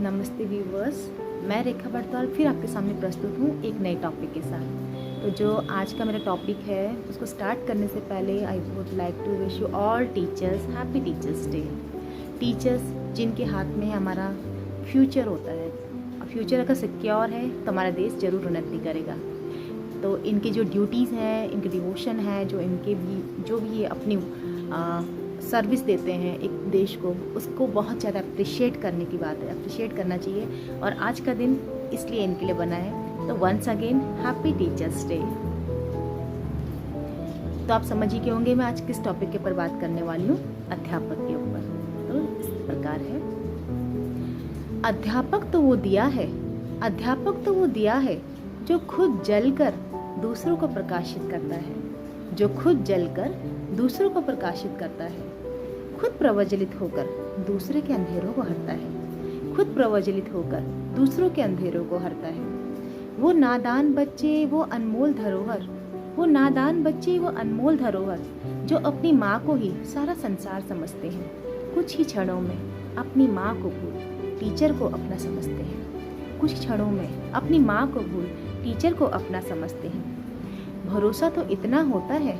नमस्ते व्यूवर्स, मैं रेखा बड़ताल फिर आपके सामने प्रस्तुत हूँ एक नए टॉपिक के साथ। तो जो आज का मेरा टॉपिक है उसको स्टार्ट करने से पहले I would like to wish you all teachers happy teachers day. Teachers जिनके हाथ में हमारा फ्यूचर होता है, और फ्यूचर अगर सिक्योर है तो हमारा देश ज़रूर उन्नति करेगा। तो इनकी जो ड्यूटीज़ हैं, इनके डिवोशन है, जो इनके भी जो भी ये अपनी सर्विस देते हैं एक देश को, उसको बहुत ज़्यादा अप्रिशिएट करने की बात है, अप्रिशिएट करना चाहिए। और आज का दिन इसलिए इनके लिए बना है। तो once again happy teachers day. तो आप समझ ही के होंगे मैं आज किस टॉपिक के ऊपर बात करने वाली हूँ, अध्यापक के ऊपर। तो इस प्रकार है, अध्यापक तो वो दिया है, अध्यापक तो वो दिया है जो खुद जलकर दूसरों को प्रकाशित करता है, जो खुद जलकर दूसरों को प्रकाशित करता है, खुद प्रज्वलित होकर दूसरे के अंधेरों को हरता है, खुद प्रज्वलित होकर दूसरों के अंधेरों को हरता है। वो नादान बच्चे वो अनमोल धरोहर, वो नादान बच्चे वो अनमोल धरोहर जो अपनी माँ को ही सारा संसार समझते हैं, कुछ ही क्षणों में अपनी माँ को भूल टीचर को अपना समझते हैं, कुछ क्षणों में अपनी माँ को भूल टीचर को अपना समझते हैं। भरोसा तो इतना होता है,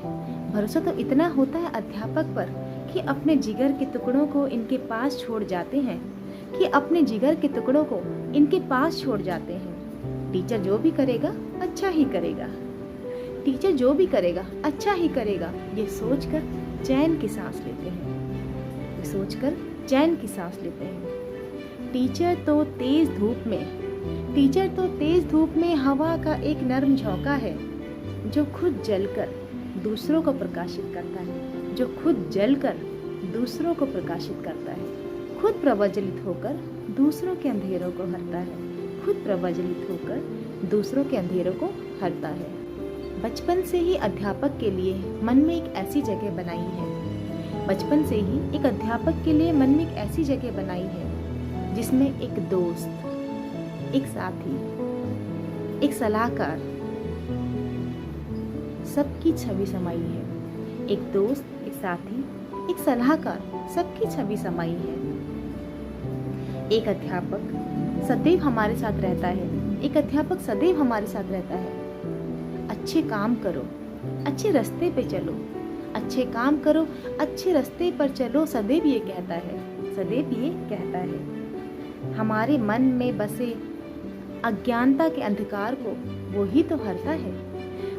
भरोसा तो इतना होता है अध्यापक पर कि अपने जिगर के टुकड़ों को इनके पास छोड़ जाते हैं, कि अपने जिगर के टुकड़ों को इनके पास छोड़ जाते हैं। टीचर जो भी करेगा अच्छा ही करेगा, टीचर जो भी करेगा अच्छा ही करेगा, ये सोचकर चैन की सांस लेते हैं, ये सोचकर चैन की सांस लेते हैं। टीचर तो तेज धूप में, टीचर तो तेज धूप में हवा का एक नर्म झोंका है जो खुद जलकर दूसरों को प्रकाशित करता है, जो खुद जलकर दूसरों को प्रकाशित करता है, खुद प्रज्वलित होकर दूसरों के अंधेरों को हरता है, खुद प्रज्वलित होकर दूसरों के अंधेरों को हरता है। बचपन से ही अध्यापक के लिए मन में एक ऐसी जगह बनाई है, बचपन से ही एक अध्यापक के लिए मन में एक ऐसी जगह बनाई है जिसमें एक दोस्त, एक साथी, एक सलाहकार, सबकी छवि समाई है। एक दोस्त, एक साथी, एक सलाहकार, सबकी छवि समाई है। एक अध्यापक सदैव हमारे साथ रहता है, एक अध्यापक सदैव हमारे साथ रहता है। अच्छे काम करो, अच्छे रास्ते पे चलो, अच्छे काम करो, अच्छे रास्ते पर चलो, सदैव ये कहता है, सदैव ये कहता है। हमारे मन में बसे अज्ञानता के अंधकार को वही तो हरता है,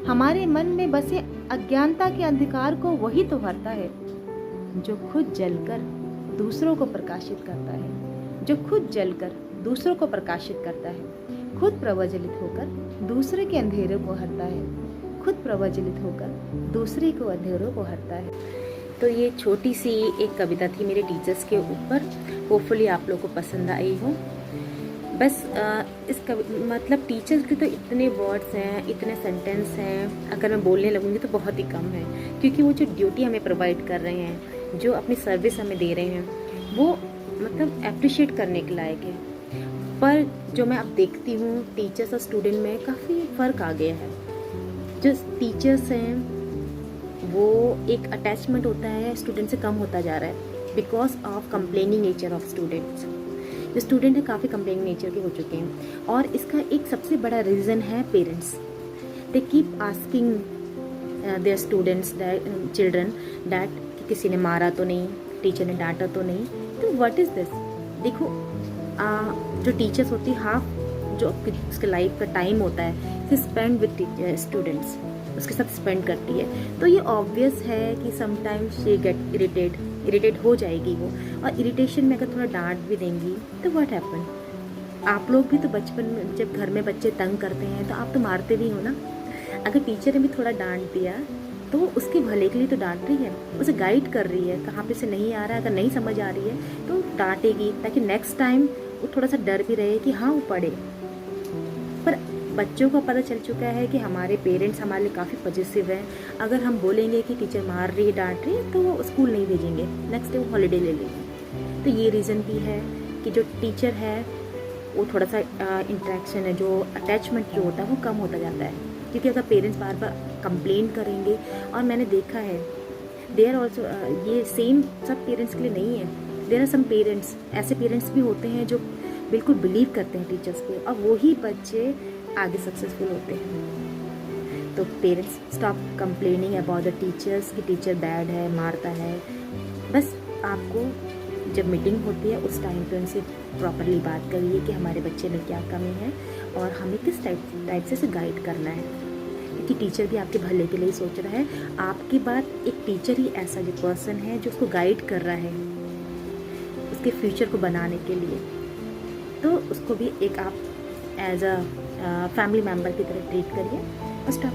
हमारे मन में बसे अज्ञानता के अंधकार को वही तो हरता है जो खुद जलकर दूसरों को प्रकाशित करता है, जो खुद जलकर दूसरों को प्रकाशित करता है, खुद प्रज्वलित होकर दूसरे के अंधेरों को हरता है, खुद प्रज्वलित होकर दूसरे को अंधेरों को हरता है। तो ये छोटी सी एक कविता थी मेरे टीचर्स के ऊपर, होपफुली आप लोगों को पसंद आई हो। बस मतलब टीचर्स के तो इतने वर्ड्स हैं, इतने सेंटेंस हैं, अगर मैं बोलने लगूँगी तो बहुत ही कम है, क्योंकि वो जो ड्यूटी हमें प्रोवाइड कर रहे हैं, जो अपनी सर्विस हमें दे रहे हैं, वो मतलब अप्रिशिएट करने के लायक है। पर जो मैं अब देखती हूँ टीचर्स और स्टूडेंट में काफ़ी फ़र्क आ गया है। जो टीचर्स हैं वो एक अटैचमेंट होता है स्टूडेंट से कम होता जा रहा है because of complaining nature of students. जो स्टूडेंट है काफ़ी कंप्लेनिंग नेचर के हो चुके हैं, और इसका एक सबसे बड़ा रीज़न है parents. They keep asking their students children that कि किसी ने मारा तो नहीं, टीचर ने डांटा तो नहीं। तो व्हाट इज़ दिस? देखो जो टीचर्स होती है, हाफ जो उसके लाइफ का टाइम होता है स्पेंड विद स्टूडेंट्स, उसके साथ स्पेंड करती है। तो ये ऑब्वियस है कि समटाइम्स शी गेट इरिटेट हो जाएगी वो, और इरिटेशन में अगर थोड़ा डांट भी देंगी तो व्हाट हैपन? आप लोग भी तो बचपन में जब घर में बच्चे तंग करते हैं तो आप तो मारते भी हो ना। अगर टीचर ने भी थोड़ा डांट दिया तो वो उसके भले के लिए तो डांट रही है, उसे गाइड कर रही है, कहाँ पे से नहीं आ रहा है, अगर नहीं समझ आ रही है तो डांटेगी, ताकि नेक्स्ट टाइम वो थोड़ा सा डर भी रहे कि हाँ वो पढ़े। पर बच्चों को पता चल चुका है कि हमारे पेरेंट्स हमारे लिए काफ़ी पॉजिटिव हैं। अगर हम बोलेंगे कि टीचर मार रही है, डांट रही है, तो वो स्कूल नहीं भेजेंगे, नेक्स्ट डे वो हॉलीडे ले लेंगे। तो ये रीज़न भी है कि जो टीचर है वो थोड़ा सा इंटरेक्शन है, जो अटैचमेंट जो होता है वो कम होता जाता है। क्योंकि अगर पेरेंट्स बार बार कंप्लेन करेंगे, और मैंने देखा है देयर ऑल्सो, ये सेम सब पेरेंट्स के लिए नहीं है, देयर आर सम पेरेंट्स, ऐसे पेरेंट्स भी होते हैं जो बिल्कुल बिलीव करते हैं टीचर्स पे, और वही बच्चे आगे सक्सेसफुल होते हैं। तो parents stop complaining about the teachers कि टीचर बैड है, मारता है। बस आपको जब मीटिंग होती है उस टाइम पे उनसे प्रॉपरली बात करिए कि हमारे बच्चे में क्या कमी है और हमें किस टाइप से गाइड करना है, क्योंकि टीचर भी आपके भले के लिए सोच रहा है। आपके बाद एक टीचर ही ऐसा जो पर्सन है जो उसको गाइड कर रहा है उसके फ्यूचर को बनाने के लिए, तो उसको भी एक आप एज अ फैमिली मेम्बर की तरह ट्रीट करिए और स्टॉप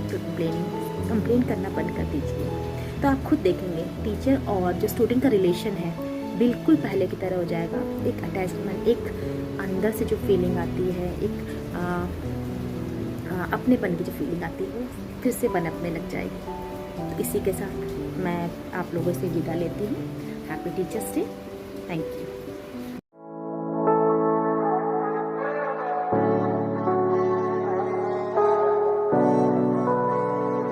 कंप्लेन करना बंद कर दीजिए। तो आप खुद देखेंगे टीचर और जो स्टूडेंट का रिलेशन है बिल्कुल पहले की तरह हो जाएगा। एक अटैचमेंट, एक अंदर से जो फीलिंग आती है, एक अपनेपन की जो फीलिंग आती है वो फिर से पनपने लग जाएगी। तो इसी के साथ मैं आप लोगों से विदा लेती हूँ। Happy teachers day. Thank you.